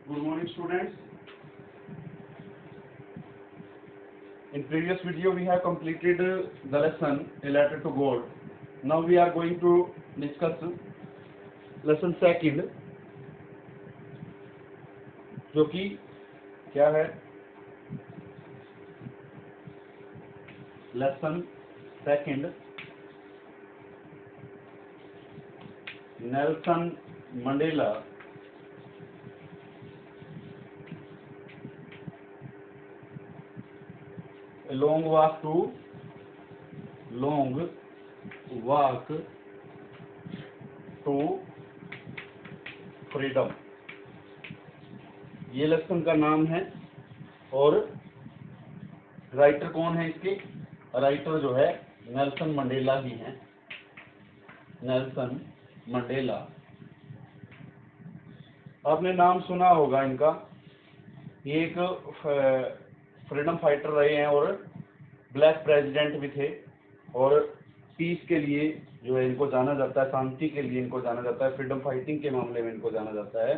Good morning, students. In previous video, we have completed the lesson A Letter to God. Now we are going to discuss lesson second, जो कि क्या है? Lesson second, Nelson Mandela A long walk to freedom, ये lesson का नाम है। और writer कौन है इसके? राइटर जो है नेल्सन मंडेला ही हैं। नेल्सन मंडेला, आपने नाम सुना होगा इनका। ये एक फ्रीडम फाइटर रहे हैं और ब्लैक प्रेसिडेंट भी थे, और पीस के लिए जो है इनको जाना जाता है, शांति के लिए इनको जाना जाता है, फ्रीडम फाइटिंग के मामले में इनको जाना जाता है।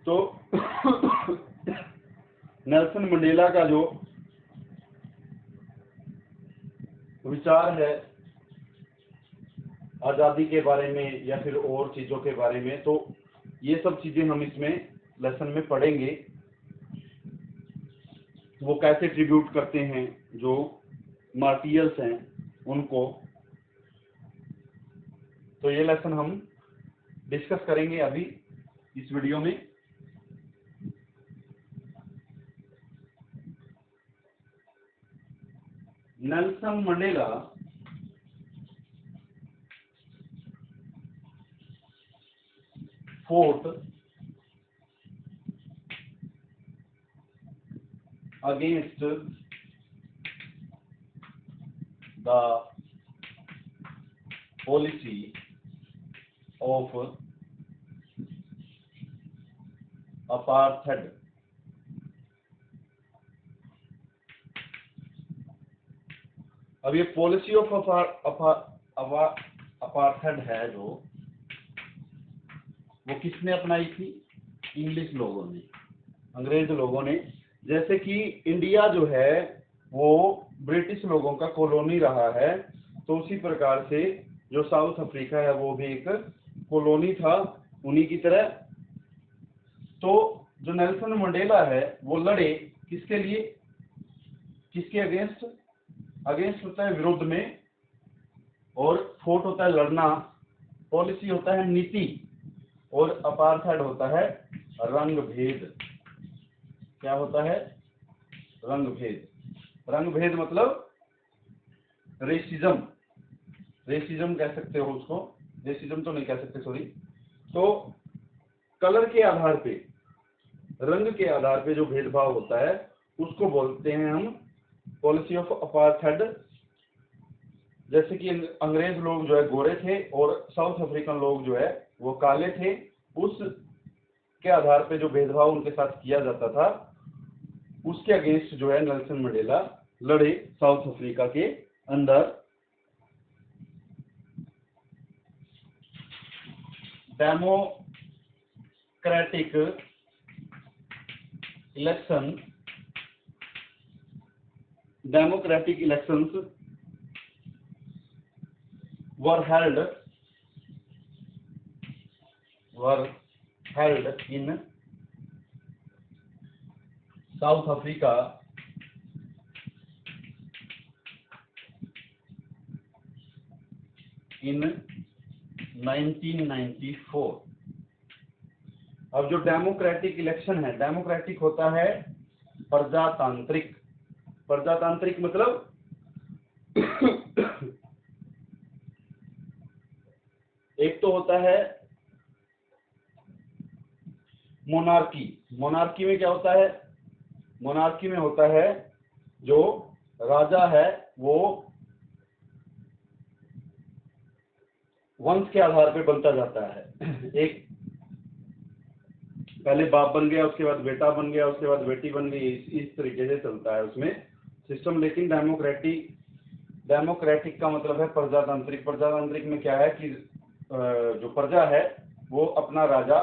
तो नेल्सन मंडेला का जो विचार है आज़ादी के बारे में या फिर और चीज़ों के बारे में, तो ये सब चीज़ें हम इसमें लेसन में पढ़ेंगे। वो कैसे ट्रिब्यूट करते हैं जो मार्टियर्स हैं उनको, तो ये लेसन हम डिस्कस करेंगे अभी इस वीडियो में। Nelson Mandela fought against the policy of apartheid. अब ये पॉलिसी ऑफ अपार्थेड है जो वो किसने अपनाई थी? इंग्लिश लोगों ने, अंग्रेज लोगों ने। जैसे कि इंडिया जो है वो ब्रिटिश लोगों का कॉलोनी रहा है, तो उसी प्रकार से जो साउथ अफ्रीका है वो भी एक कॉलोनी था उन्हीं की तरह। तो जो नेल्सन मंडेला है वो लड़े किसके लिए? किसके अगेंस्ट? अगेंस्ट होता है विरुद्ध में, और फोर्ट होता है लड़ना, पॉलिसी होता है नीति, और अपार्थाइड होता है रंग भेद। क्या होता है? रंग भेद। रंग भेद मतलब रेसिज्म, रेसिज्म कह सकते हो उसको। रेसिज्म तो नहीं कह सकते, सॉरी। तो कलर के आधार पे, रंग के आधार पे जो भेदभाव होता है उसको बोलते हैं हम पॉलिसी ऑफ अपार्थाइड। जैसे कि अंग्रेज लोग जो है गोरे थे और साउथ अफ्रीकन लोग जो है वो काले थे, उस के आधार पे जो भेदभाव उनके साथ किया जाता था उसके अगेंस्ट जो है नेल्सन मंडेला लड़े साउथ अफ्रीका के अंदर। Democratic elections were held in South Africa in 1994। अब जो डेमोक्रेटिक इलेक्शन है, डेमोक्रेटिक होता है प्रजातांत्रिक। प्रजातांत्रिक मतलब एक तो होता है मोनार्की। मोनार्की में क्या होता है? मोनार्की में होता है जो राजा है वो वंश के आधार पे बनता जाता है। एक पहले बाप बन गया, उसके बाद बेटा बन गया, उसके बाद बेटी बन गई, इस तरीके से चलता है उसमें सिस्टम। लेकिन डेमोक्रेटिक का मतलब है प्रजातांत्रिक। प्रजातांत्रिक में क्या है कि जो प्रजा है वो अपना राजा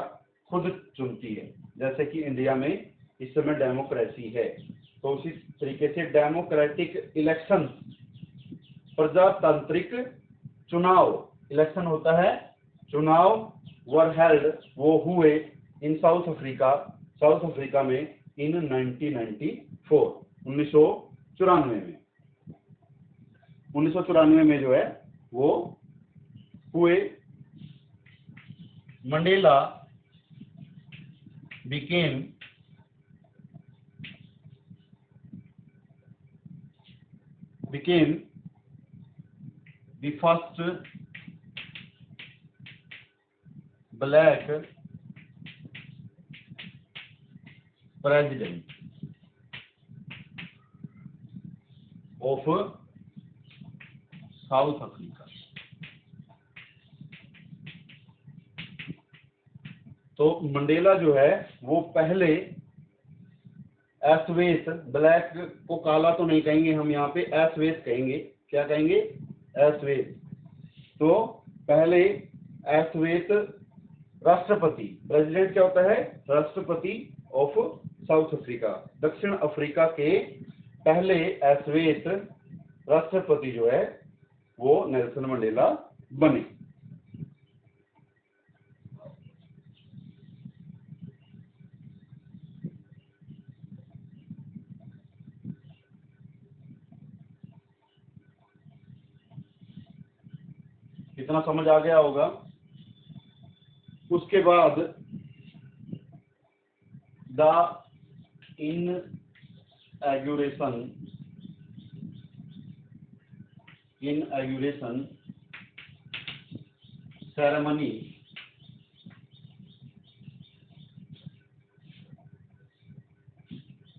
खुद चुनती है। जैसे कि इंडिया में इस समय डेमोक्रेसी है, तो उसी तरीके से डेमोक्रेटिक इलेक्शन, प्रजातांत्रिक चुनाव, इलेक्शन होता है, चुनाव वर हेल्ड, वो हुए इन साउथ अफ्रीका, साउथ अफ्रीका में इन 1994, 1994 में जो है वो हुए। Mandela became the first black president of south Africa. तो मंडेला जो है वो पहले अश्वेत, ब्लैक को काला तो नहीं कहेंगे हम, यहाँ पे अश्वेत कहेंगे। क्या कहेंगे? अश्वेत। तो पहले अश्वेत राष्ट्रपति, प्रेसिडेंट क्या होता है? राष्ट्रपति ऑफ साउथ अफ्रीका, दक्षिण अफ्रीका के पहले अश्वेत राष्ट्रपति जो है वो नेल्सन मंडेला बने। कितना समझ आ गया होगा? उसके बाद the inauguration ceremony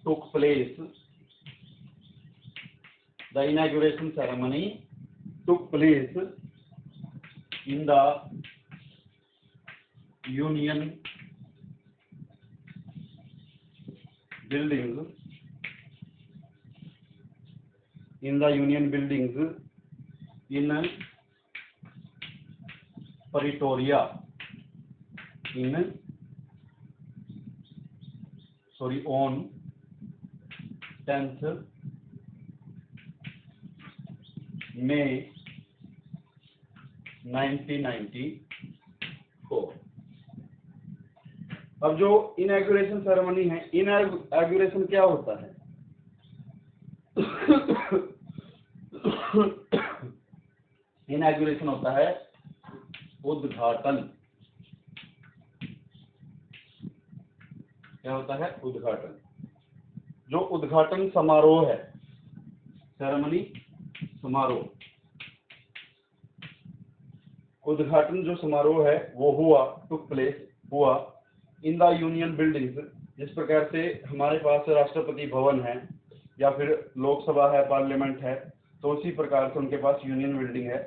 took place. The inauguration ceremony took place in the Union buildings, in Pretoria, on 10th May 1994। अब जो इनॉग्रेशन सेरेमनी है, इनॉग्रेशन क्या होता है? इनॉग्रेशन होता है उद्घाटन। क्या होता है? उद्घाटन। जो उद्घाटन समारोह है, सेरेमनी, समारोह, उद्घाटन जो समारोह है वो टुक प्लेस हुआ इन द यूनियन बिल्डिंग्स। जिस प्रकार से हमारे पास राष्ट्रपति भवन है या फिर लोकसभा है, पार्लियामेंट है, तो उसी प्रकार से उनके पास यूनियन बिल्डिंग है।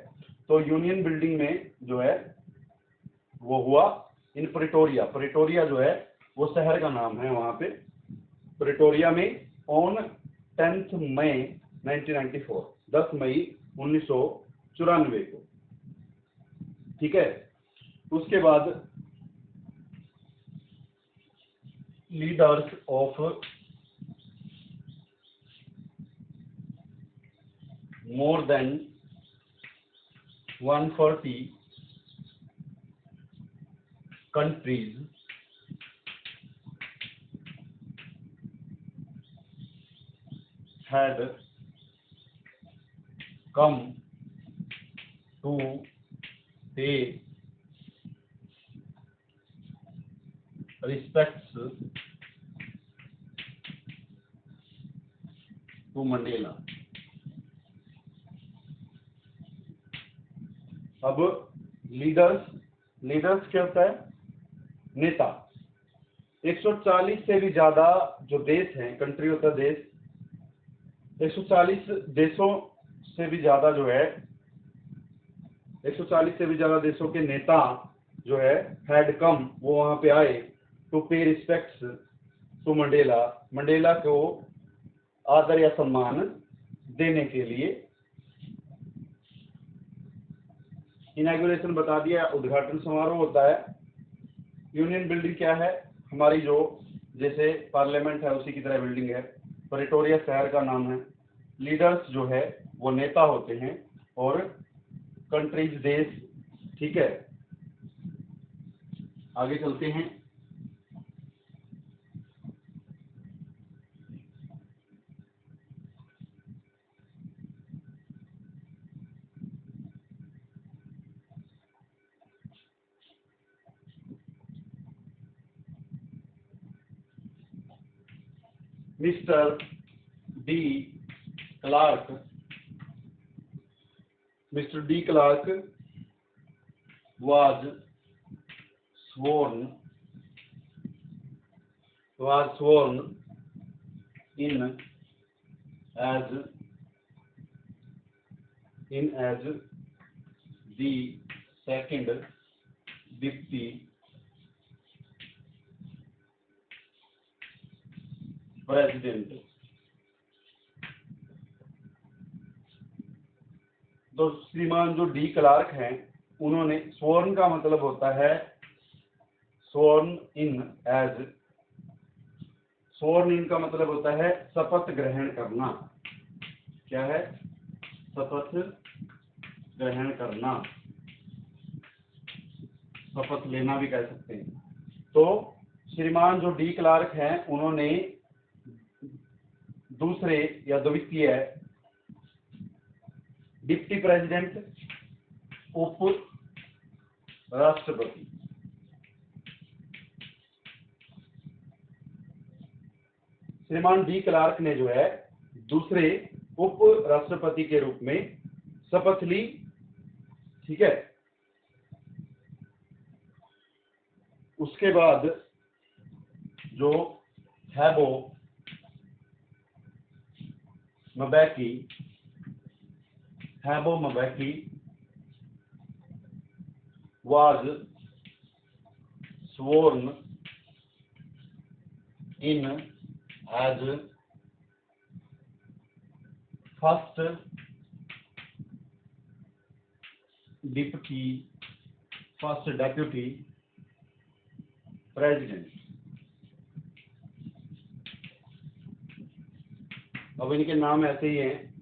तो यूनियन बिल्डिंग में जो है वो हुआ इन प्रिटोरिया। प्रिटोरिया जो है वो शहर का नाम है वहां पे, प्रिटोरिया में ऑन 10th मई 1994, 10 मई 1994 को। ठीक है। उसके बाद leaders of more than 140 countries had come to pay respects to Mandela. अब लीडर्स क्या होता है? नेता। 140 से भी ज्यादा जो देश हैं, कंट्री होता है देश, 140 देशों से भी ज्यादा जो है, 140 से भी ज्यादा देशों के नेता जो है हैड कम, वो वहां पे आए, टू पे रिस्पेक्ट्स टू मंडेला, मंडेला को आदर या सम्मान देने के लिए। इनॉग्रेशन बता दिया, उद्घाटन समारोह होता है। यूनियन बिल्डिंग क्या है? हमारी जो जैसे पार्लियामेंट है उसी की तरह बिल्डिंग है। प्रेटोरिया शहर का नाम है। लीडर्स जो है वो नेता होते हैं, और कंट्रीज देश। ठीक है, आगे चलते हैं। Mister de Clark, mister de Clark was sworn in as the second deputy president। तो श्रीमान जो डी क्लार्क हैं, उन्होंने स्वर्ण का मतलब होता है स्वर्ण इन का मतलब होता है शपथ ग्रहण करना। क्या है? शपथ ग्रहण करना, शपथ लेना भी कह सकते हैं। तो श्रीमान जो डी क्लार्क हैं, उन्होंने दूसरे या द्वितीय डिप्टी प्रेसिडेंट, उप राष्ट्रपति, श्रीमान डी क्लार्क ने जो है दूसरे उप राष्ट्रपति के रूप में शपथ ली। ठीक है, उसके बाद जो थैबो म्बेकी was sworn in as first deputy president। अब इनके नाम ऐसे ही हैं,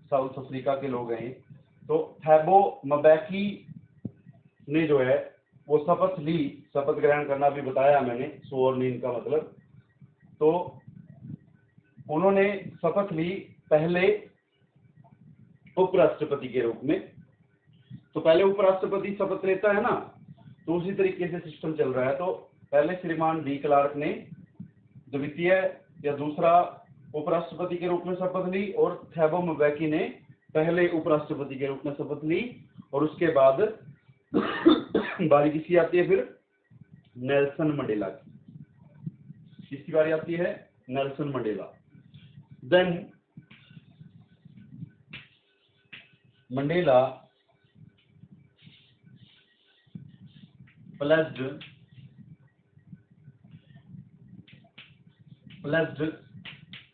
साउथ अफ्रीका के लोग हैं। तो थैबो म्बेकी ने जो है वो शपथ ली, शपथ ग्रहण करना भी बताया मैंने, sworn in का मतलब। तो उन्होंने शपथ ली पहले उपराष्ट्रपति के रूप में। तो पहले उपराष्ट्रपति शपथ लेता है ना, तो उसी तरीके से सिस्टम चल रहा है। तो पहले श्रीमान डी क्लार्क ने द्वितीय या दूसरा उपराष्ट्रपति के रूप में शपथ ली, और थैबो म्बेकी ने पहले उपराष्ट्रपति के रूप में शपथ ली। और उसके बाद बारी किसकी आती है? फिर नेल्सन मंडेला की। किसकी बारी आती है? Nelson Mandela. Then Mandela pledged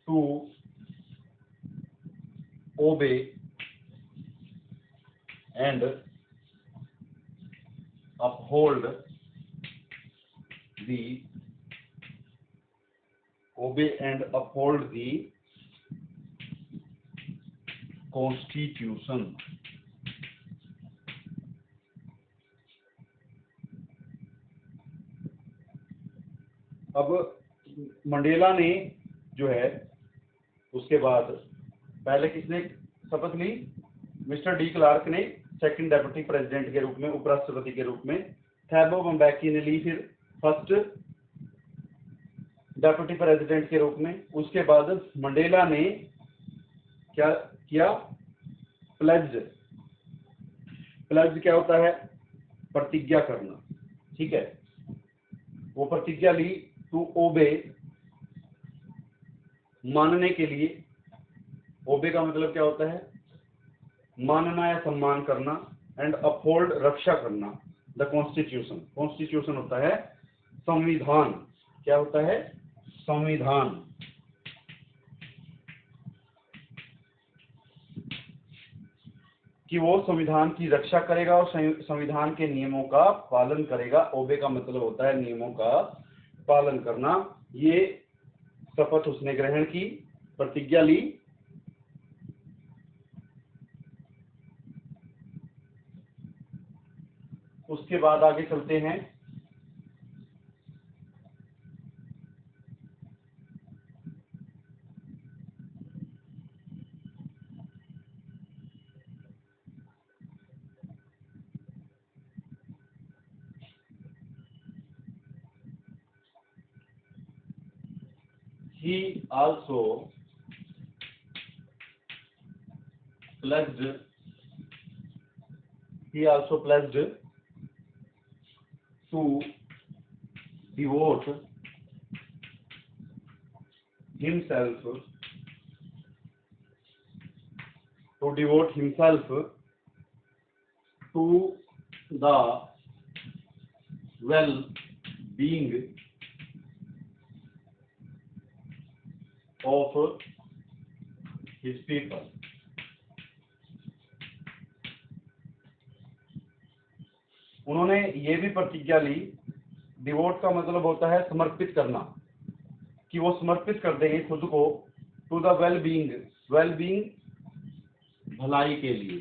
to obey and uphold the Constitution। अब मंडेला ने जो है उसके बाद पहले किसने शपथ ली? मिस्टर डी क्लार्क ने सेकंड डेप्यूटी प्रेसिडेंट के रूप में, उपराष्ट्रपति के रूप में। थैबो म्बेकी ने ली फिर फर्स्ट डेप्यूटी प्रेसिडेंट के रूप में। उसके बाद मंडेला ने क्या किया? प्लेज क्या होता है? प्रतिज्ञा करना। ठीक है, वो प्रतिज्ञा ली टू ओबे, मानने के लिए। ओबे का मतलब क्या होता है? मानना या सम्मान करना। एंड अपहोल्ड, रक्षा करना। द कॉन्स्टिट्यूशन होता है संविधान। क्या होता है? संविधान। कि वो संविधान की रक्षा करेगा और संविधान के नियमों का पालन करेगा। ओबे का मतलब होता है नियमों का पालन करना, ये शपथ उसने ग्रहण की, प्रतिज्ञा ली। उसके बाद आगे चलते हैं। He also pledged to devote himself to the well-being of his people। उन्होंने ये भी प्रतिज्ञा ली, डिवोट का मतलब होता है समर्पित करना, कि वो समर्पित कर देंगे खुद को टू द वेल बीइंग भलाई के लिए।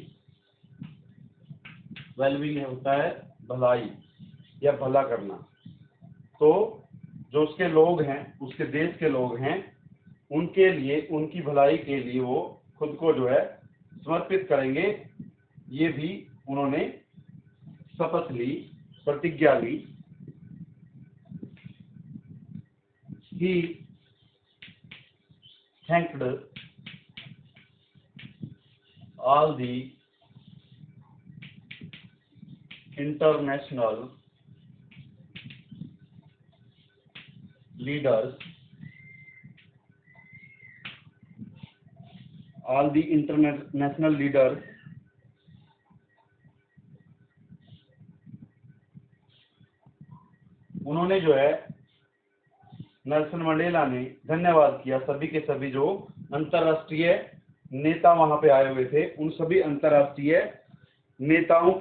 वेल बीइंग होता है भलाई या भला करना। तो जो उसके लोग हैं, उसके देश के लोग हैं, उनके लिए, उनकी भलाई के लिए वो खुद को जो है समर्पित करेंगे। ये भी उन्होंने शपथ ली, प्रतिज्ञा ली। He thanked all the international leaders, उन्होंने जो है नेल्सन मंडेला ने धन्यवाद किया सभी के सभी जो अंतर्राष्ट्रीय नेता वहां पे आए हुए थे, उन सभी अंतर्राष्ट्रीय नेताओं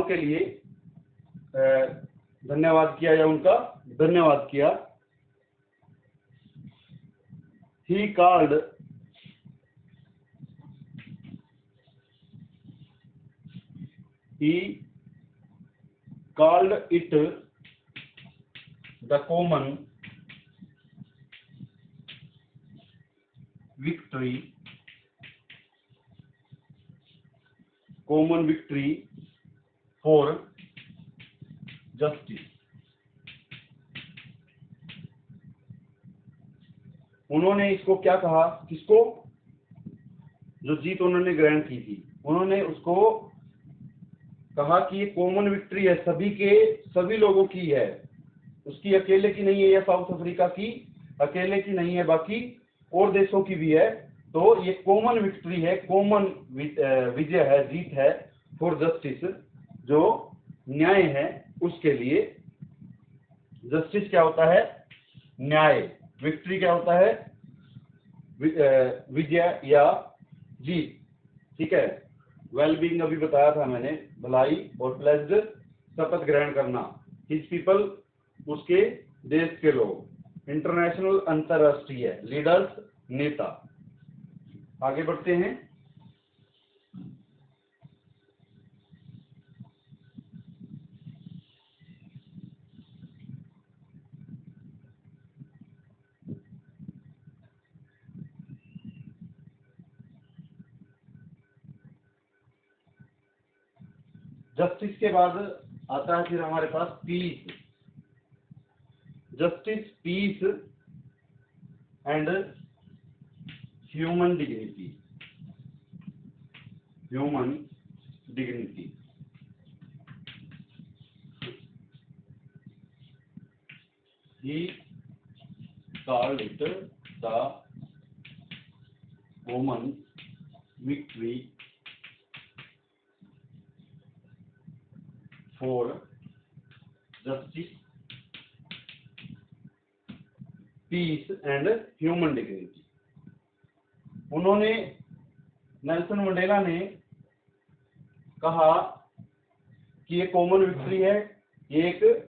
के लिए धन्यवाद किया या उनका धन्यवाद किया। He called it the common victory for justice। उन्होंने इसको क्या कहा, किसको, जो जीत उन्होंने ग्रहण की थी, उन्होंने उसको कहा कि ये कॉमन विक्ट्री है, सभी लोगों की है, उसकी अकेले की नहीं है, या साउथ अफ्रीका की अकेले की नहीं है, बाकी और देशों की भी है। तो ये कॉमन विक्ट्री है, कॉमन विजय है, जीत है फॉर जस्टिस, जो न्याय है उसके लिए। जस्टिस क्या होता है, न्याय। विक्ट्री क्या होता है, विजय या जीत। ठीक है। वेल बीइंग अभी बताया था मैंने, भलाई, और प्लेज्ड शपथ ग्रहण करना। हिज पीपल उसके देश के लोग, इंटरनेशनल अंतरराष्ट्रीय, लीडर्स नेता। आगे बढ़ते हैं। जस्टिस के बाद आता है फिर हमारे पास peace. Justice, peace and human dignity. He called it the common victory for justice, peace and human dignity। उन्होंने, नेल्सन मंडेला ने कहा कि ये कॉमन विक्ट्री है, ये एक